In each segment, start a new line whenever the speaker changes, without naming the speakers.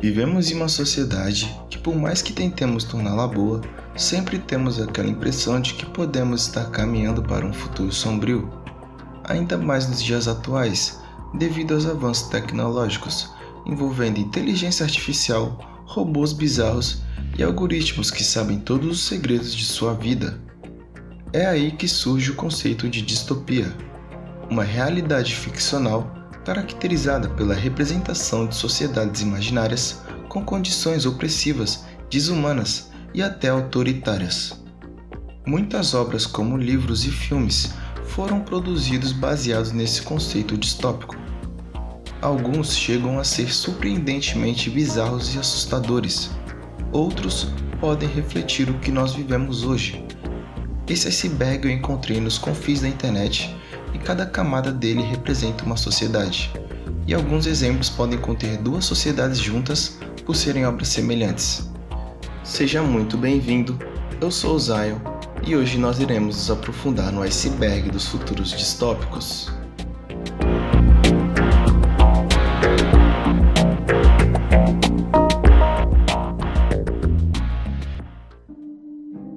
Vivemos em uma sociedade que, por mais que tentemos torná-la boa, sempre temos aquela impressão de que podemos estar caminhando para um futuro sombrio. Ainda mais nos dias atuais, devido aos avanços tecnológicos, envolvendo inteligência artificial, robôs bizarros e algoritmos que sabem todos os segredos de sua vida. É aí que surge o conceito de distopia, uma realidade ficcional caracterizada pela representação de sociedades imaginárias com condições opressivas, desumanas e até autoritárias. Muitas obras como livros e filmes foram produzidos baseados nesse conceito distópico. Alguns chegam a ser surpreendentemente bizarros e assustadores. Outros podem refletir o que nós vivemos hoje. Esse iceberg eu encontrei nos confins da internet e cada camada dele representa uma sociedade. E alguns exemplos podem conter duas sociedades juntas por serem obras semelhantes. Seja muito bem-vindo, eu sou o Zion e hoje nós iremos nos aprofundar no iceberg dos futuros distópicos.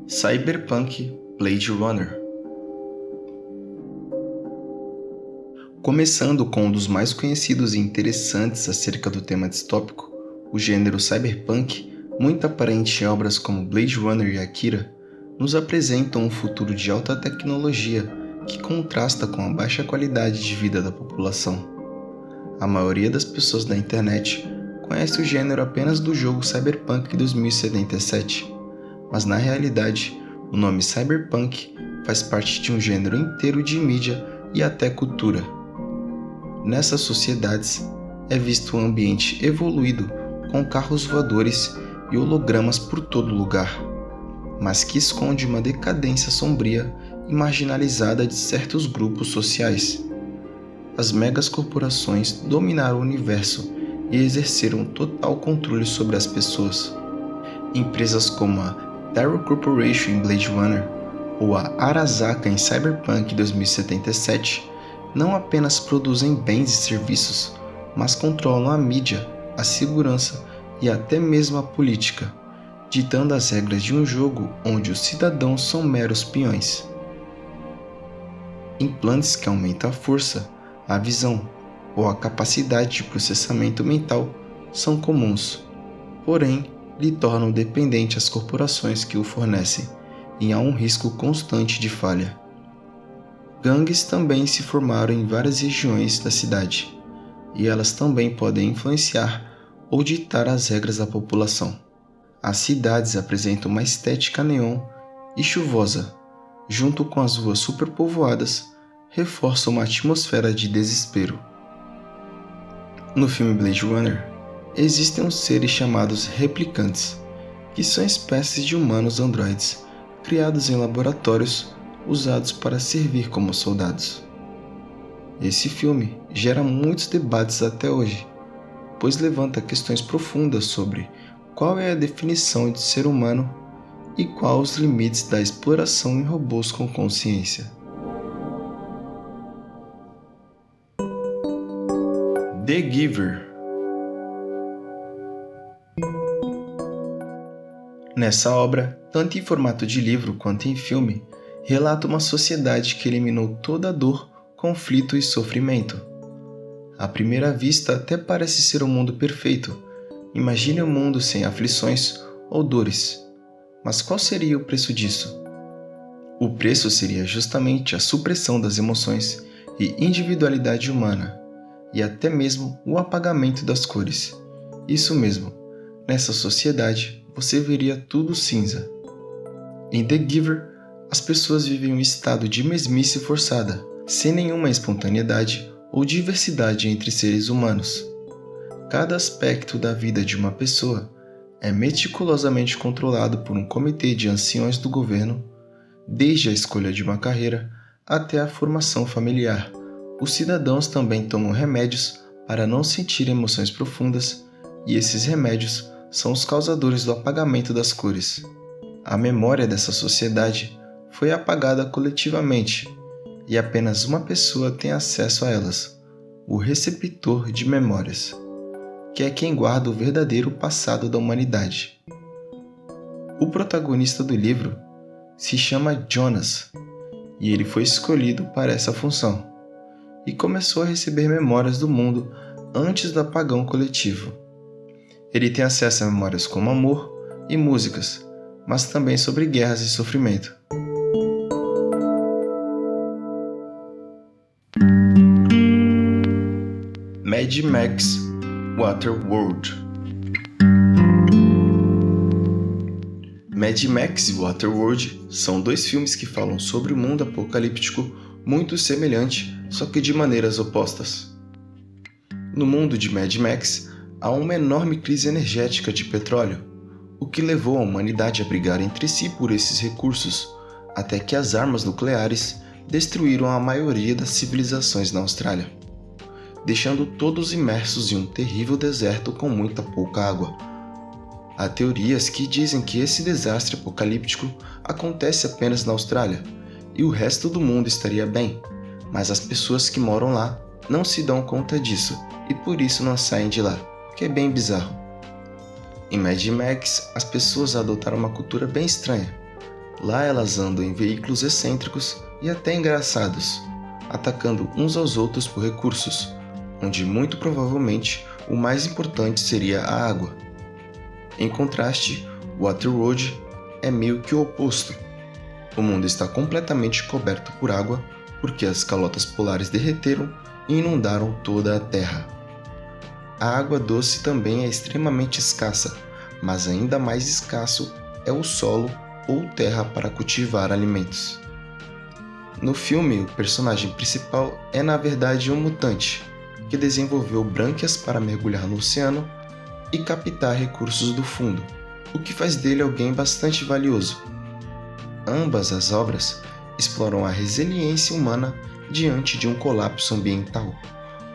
Cyberpunk Blade Runner. Começando com um dos mais conhecidos e interessantes acerca do tema distópico, o gênero cyberpunk, muito aparente em obras como Blade Runner e Akira, nos apresentam um futuro de alta tecnologia que contrasta com a baixa qualidade de vida da população. A maioria das pessoas da internet conhece o gênero apenas do jogo Cyberpunk 2077, mas na realidade, o nome cyberpunk faz parte de um gênero inteiro de mídia e até cultura. Nessas sociedades, é visto um ambiente evoluído com carros voadores e hologramas por todo lugar, mas que esconde uma decadência sombria e marginalizada de certos grupos sociais. As megas corporações dominaram o universo e exerceram total controle sobre as pessoas. Empresas como a Terra Corporation em Blade Runner ou a Arasaka em Cyberpunk 2077 não apenas produzem bens e serviços, mas controlam a mídia, a segurança e até mesmo a política, ditando as regras de um jogo onde os cidadãos são meros peões. Implantes que aumentam a força, a visão ou a capacidade de processamento mental são comuns, porém lhe tornam dependente às corporações que o fornecem e há um risco constante de falha. Gangues também se formaram em várias regiões da cidade, e elas também podem influenciar ou ditar as regras da população. As cidades apresentam uma estética neon e chuvosa, junto com as ruas superpovoadas, reforçam uma atmosfera de desespero. No filme Blade Runner, existem uns seres chamados replicantes, que são espécies de humanos androides, criados em laboratórios usados para servir como soldados. Esse filme gera muitos debates até hoje, pois levanta questões profundas sobre qual é a definição de ser humano e quais os limites da exploração em robôs com consciência. The Giver. Nessa obra, tanto em formato de livro quanto em filme, relata uma sociedade que eliminou toda a dor, conflito e sofrimento. À primeira vista até parece ser um mundo perfeito. Imagine um mundo sem aflições ou dores. Mas qual seria o preço disso? O preço seria justamente a supressão das emoções e individualidade humana, e até mesmo o apagamento das cores. Isso mesmo, nessa sociedade você veria tudo cinza. Em The Giver, as pessoas vivem um estado de mesmice forçada, sem nenhuma espontaneidade ou diversidade entre seres humanos. Cada aspecto da vida de uma pessoa é meticulosamente controlado por um comitê de anciões do governo, desde a escolha de uma carreira até a formação familiar. Os cidadãos também tomam remédios para não sentir emoções profundas, e esses remédios são os causadores do apagamento das cores. A memória dessa sociedade foi apagada coletivamente, e apenas uma pessoa tem acesso a elas, o receptor de memórias, que é quem guarda o verdadeiro passado da humanidade. O protagonista do livro se chama Jonas, e ele foi escolhido para essa função, e começou a receber memórias do mundo antes do apagão coletivo. Ele tem acesso a memórias como amor e músicas, mas também sobre guerras e sofrimento. Mad Max Waterworld. Mad Max e Waterworld são dois filmes que falam sobre o mundo apocalíptico muito semelhante, só que de maneiras opostas. No mundo de Mad Max, há uma enorme crise energética de petróleo, o que levou a humanidade a brigar entre si por esses recursos, até que as armas nucleares destruíram a maioria das civilizações na Austrália, deixando todos imersos em um terrível deserto com muita pouca água. Há teorias que dizem que esse desastre apocalíptico acontece apenas na Austrália e o resto do mundo estaria bem, mas as pessoas que moram lá não se dão conta disso e por isso não saem de lá, o que é bem bizarro. Em Mad Max, as pessoas adotaram uma cultura bem estranha. Lá elas andam em veículos excêntricos e até engraçados, atacando uns aos outros por recursos, onde muito provavelmente o mais importante seria a água. Em contraste, Waterworld é meio que o oposto. O mundo está completamente coberto por água porque as calotas polares derreteram e inundaram toda a Terra. A água doce também é extremamente escassa, mas ainda mais escasso é o solo ou terra para cultivar alimentos. No filme, o personagem principal é na verdade um mutante, que desenvolveu brânquias para mergulhar no oceano e captar recursos do fundo, o que faz dele alguém bastante valioso. Ambas as obras exploram a resiliência humana diante de um colapso ambiental,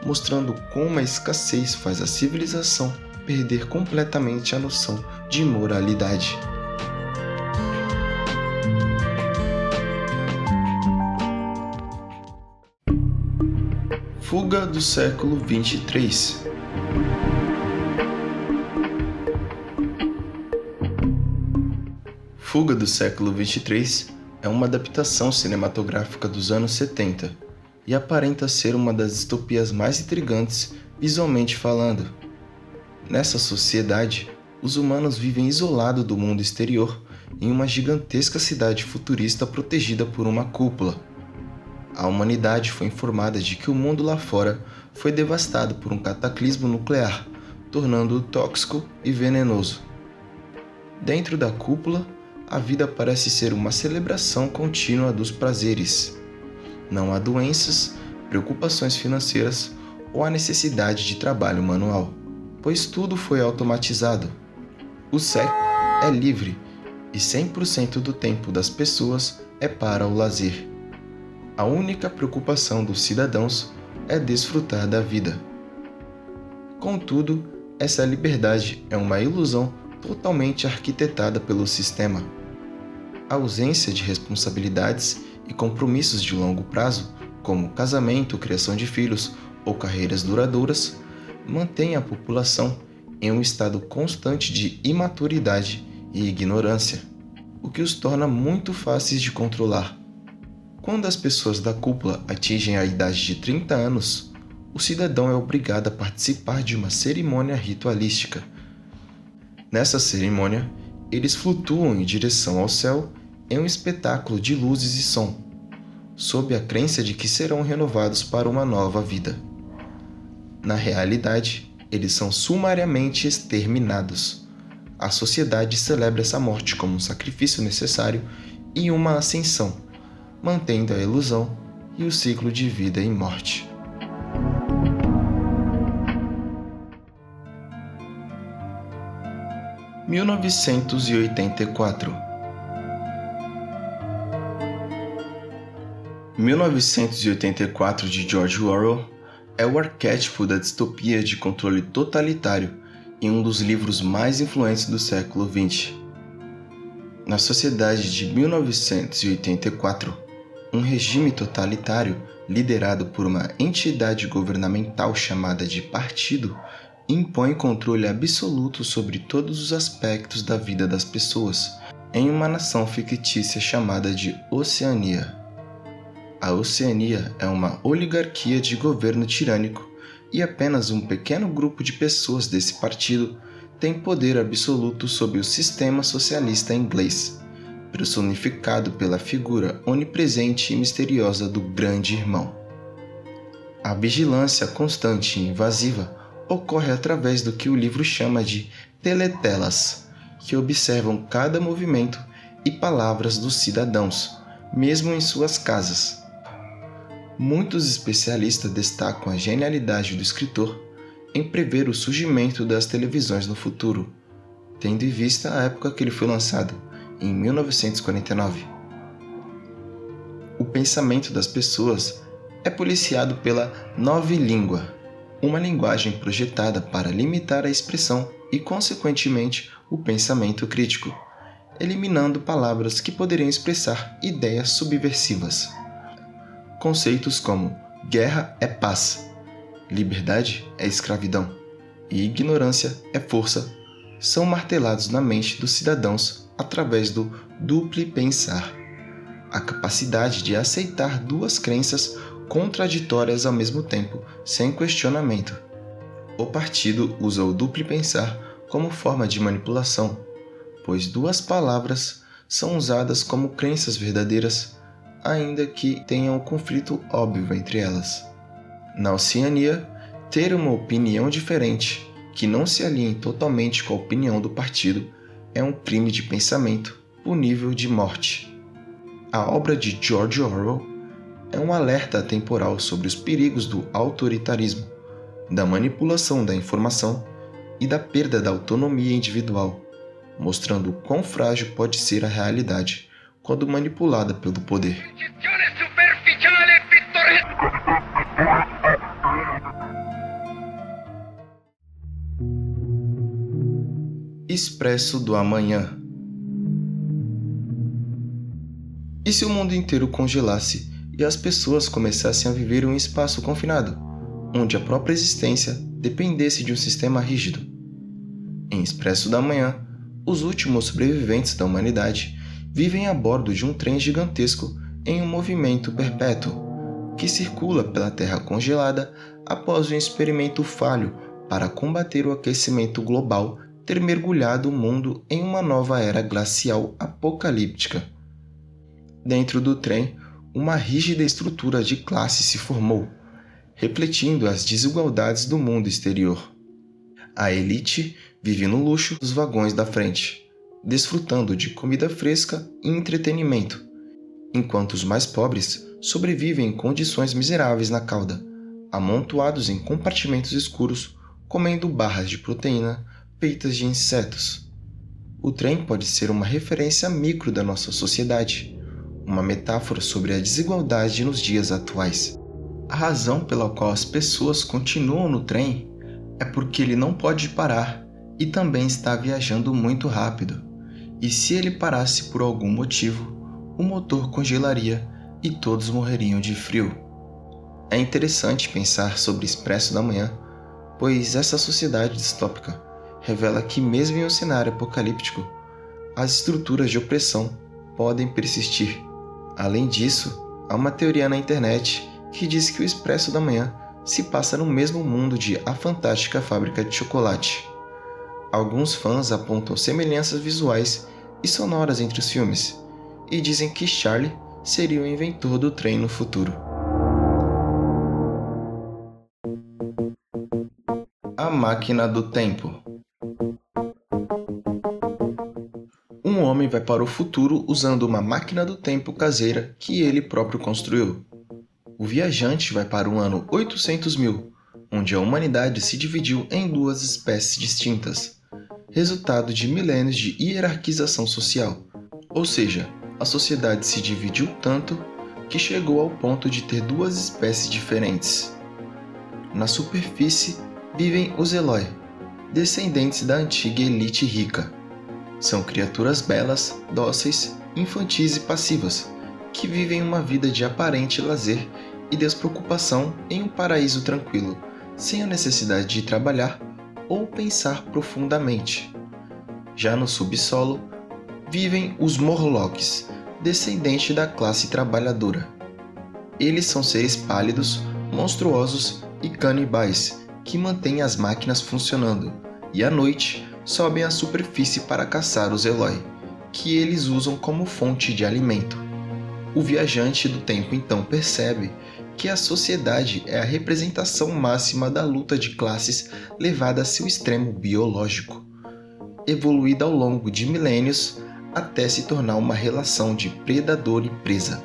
mostrando como a escassez faz a civilização perder completamente a noção de moralidade. Fuga do século 23. Fuga do século 23 é uma adaptação cinematográfica dos anos 70 e aparenta ser uma das distopias mais intrigantes visualmente falando. Nessa sociedade, os humanos vivem isolados do mundo exterior em uma gigantesca cidade futurista protegida por uma cúpula. A humanidade foi informada de que o mundo lá fora foi devastado por um cataclismo nuclear, tornando-o tóxico e venenoso. Dentro da cúpula, a vida parece ser uma celebração contínua dos prazeres. Não há doenças, preocupações financeiras ou a necessidade de trabalho manual, pois tudo foi automatizado. O sexo é livre e 100% do tempo das pessoas é para o lazer. A única preocupação dos cidadãos é desfrutar da vida. Contudo, essa liberdade é uma ilusão totalmente arquitetada pelo sistema. A ausência de responsabilidades e compromissos de longo prazo, como casamento, criação de filhos ou carreiras duradouras, mantém a população em um estado constante de imaturidade e ignorância, o que os torna muito fáceis de controlar. Quando as pessoas da cúpula atingem a idade de 30 anos, o cidadão é obrigado a participar de uma cerimônia ritualística. Nessa cerimônia, eles flutuam em direção ao céu em um espetáculo de luzes e som, sob a crença de que serão renovados para uma nova vida. Na realidade, eles são sumariamente exterminados. A sociedade celebra essa morte como um sacrifício necessário e uma ascensão, mantendo a ilusão e o ciclo de vida e morte. – 1984. 1984 de George Orwell é o arquétipo da distopia de controle totalitário em um dos livros mais influentes do século XX. Na sociedade de 1984, um regime totalitário liderado por uma entidade governamental chamada de Partido impõe controle absoluto sobre todos os aspectos da vida das pessoas em uma nação fictícia chamada de Oceania. A Oceania é uma oligarquia de governo tirânico e apenas um pequeno grupo de pessoas desse partido tem poder absoluto sobre o sistema socialista inglês, personificado pela figura onipresente e misteriosa do Grande Irmão. A vigilância constante e invasiva ocorre através do que o livro chama de teletelas, que observam cada movimento e palavras dos cidadãos, mesmo em suas casas. Muitos especialistas destacam a genialidade do escritor em prever o surgimento das televisões no futuro, tendo em vista a época que ele foi lançado, em 1949. O pensamento das pessoas é policiado pela nova língua, uma linguagem projetada para limitar a expressão e, consequentemente, o pensamento crítico, eliminando palavras que poderiam expressar ideias subversivas. Conceitos como guerra é paz, liberdade é escravidão e ignorância é força são martelados na mente dos cidadãos através do duplo pensar, a capacidade de aceitar duas crenças contraditórias ao mesmo tempo, sem questionamento. O partido usa o duplo pensar como forma de manipulação, pois duas palavras são usadas como crenças verdadeiras, ainda que tenham um conflito óbvio entre elas. Na Oceania, ter uma opinião diferente, que não se alinhe totalmente com a opinião do partido, é um crime de pensamento punível de morte. A obra de George Orwell é um alerta atemporal sobre os perigos do autoritarismo, da manipulação da informação e da perda da autonomia individual, mostrando o quão frágil pode ser a realidade quando manipulada pelo poder. Expresso do Amanhã. E se o mundo inteiro congelasse e as pessoas começassem a viver em um espaço confinado, onde a própria existência dependesse de um sistema rígido? Em Expresso da Manhã, os últimos sobreviventes da humanidade vivem a bordo de um trem gigantesco em um movimento perpétuo, que circula pela Terra congelada após um experimento falho para combater o aquecimento global ter mergulhado o mundo em uma nova era glacial apocalíptica. Dentro do trem, uma rígida estrutura de classe se formou, refletindo as desigualdades do mundo exterior. A elite vive no luxo dos vagões da frente, desfrutando de comida fresca e entretenimento, enquanto os mais pobres sobrevivem em condições miseráveis na cauda, amontoados em compartimentos escuros, comendo barras de proteína feitas de insetos. O trem pode ser uma referência micro da nossa sociedade, uma metáfora sobre a desigualdade nos dias atuais. A razão pela qual as pessoas continuam no trem é porque ele não pode parar e também está viajando muito rápido. E se ele parasse por algum motivo, o motor congelaria e todos morreriam de frio. É interessante pensar sobre Expresso da Manhã, pois essa sociedade distópica revela que mesmo em um cenário apocalíptico, as estruturas de opressão podem persistir. Além disso, há uma teoria na internet que diz que o Expresso da Manhã se passa no mesmo mundo de A Fantástica Fábrica de Chocolate. Alguns fãs apontam semelhanças visuais e sonoras entre os filmes, e dizem que Charlie seria o inventor do trem no futuro. A Máquina do Tempo. Um homem vai para o futuro usando uma máquina do tempo caseira que ele próprio construiu. O viajante vai para o ano 800.000, onde a humanidade se dividiu em duas espécies distintas, resultado de milênios de hierarquização social, ou seja, a sociedade se dividiu tanto que chegou ao ponto de ter duas espécies diferentes. Na superfície vivem os Eloi, descendentes da antiga elite rica. São criaturas belas, dóceis, infantis e passivas, que vivem uma vida de aparente lazer e despreocupação em um paraíso tranquilo, sem a necessidade de trabalhar ou pensar profundamente. Já no subsolo, vivem os Morlocks, descendentes da classe trabalhadora. Eles são seres pálidos, monstruosos e canibais que mantêm as máquinas funcionando e à noite sobem à superfície para caçar os Eloi, que eles usam como fonte de alimento. O viajante do tempo então percebe que a sociedade é a representação máxima da luta de classes levada a seu extremo biológico, evoluída ao longo de milênios até se tornar uma relação de predador e presa.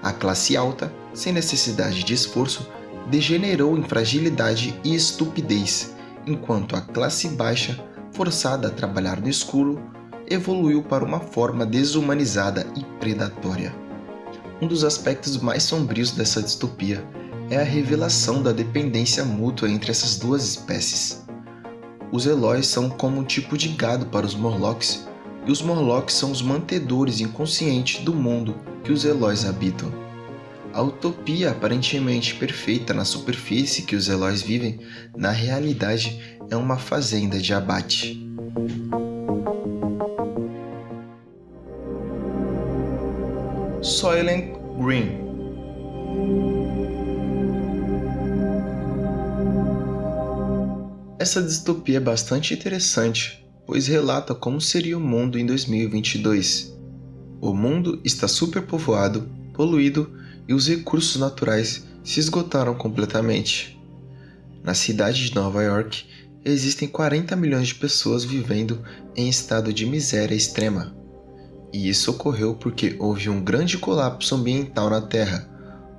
A classe alta, sem necessidade de esforço, degenerou em fragilidade e estupidez, enquanto a classe baixa, forçada a trabalhar no escuro, evoluiu para uma forma desumanizada e predatória. Um dos aspectos mais sombrios dessa distopia é a revelação da dependência mútua entre essas duas espécies. Os Eloi são como um tipo de gado para os Morlocks, e os Morlocks são os mantedores inconscientes do mundo que os Elois habitam. A utopia aparentemente perfeita na superfície que os Elois vivem, na realidade é uma fazenda de abate. Soylent Green. Essa distopia é bastante interessante, pois relata como seria o mundo em 2022. O mundo está superpovoado, poluído e os recursos naturais se esgotaram completamente. Na cidade de Nova York, existem 40 milhões de pessoas vivendo em estado de miséria extrema. E isso ocorreu porque houve um grande colapso ambiental na Terra,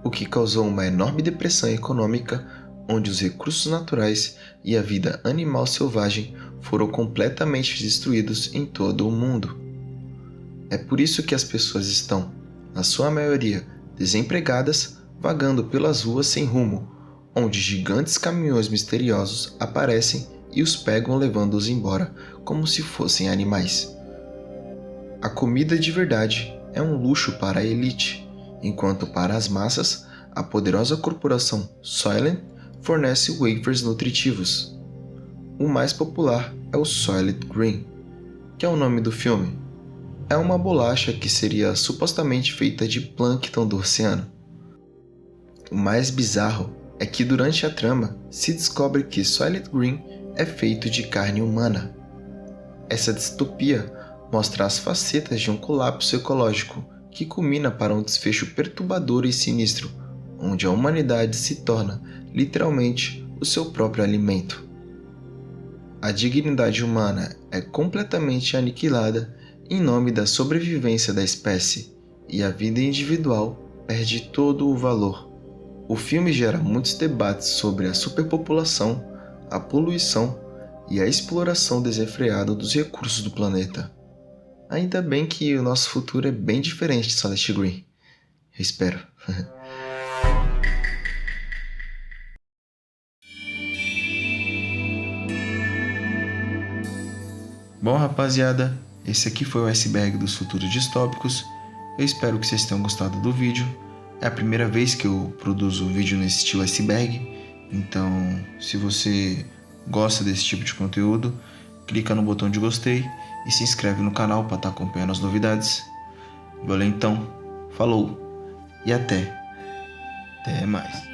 o que causou uma enorme depressão econômica, onde os recursos naturais e a vida animal selvagem foram completamente destruídos em todo o mundo. É por isso que as pessoas estão, na sua maioria, desempregadas, vagando pelas ruas sem rumo, onde gigantes caminhões misteriosos aparecem e os pegam levando-os embora, como se fossem animais. A comida de verdade é um luxo para a elite, enquanto para as massas, a poderosa corporação Soylent fornece wafers nutritivos. O mais popular é o Soylent Green, que é o nome do filme. É uma bolacha que seria supostamente feita de plâncton do oceano. O mais bizarro é que durante a trama se descobre que Soylent Green é feito de carne humana. Essa distopia mostra as facetas de um colapso ecológico que culmina para um desfecho perturbador e sinistro, onde a humanidade se torna, literalmente, o seu próprio alimento. A dignidade humana é completamente aniquilada em nome da sobrevivência da espécie, e a vida individual perde todo o valor. O filme gera muitos debates sobre a superpopulação, a poluição e a exploração desenfreada dos recursos do planeta. Ainda bem que o nosso futuro é bem diferente de Soylent Green. Eu espero. Bom, rapaziada, esse aqui foi o iceberg dos futuros distópicos. Eu espero que vocês tenham gostado do vídeo. É a primeira vez que eu produzo um vídeo nesse estilo iceberg. Então, se você gosta desse tipo de conteúdo, clica no botão de gostei e se inscreve no canal para estar acompanhando as novidades. Valeu então, falou e até mais.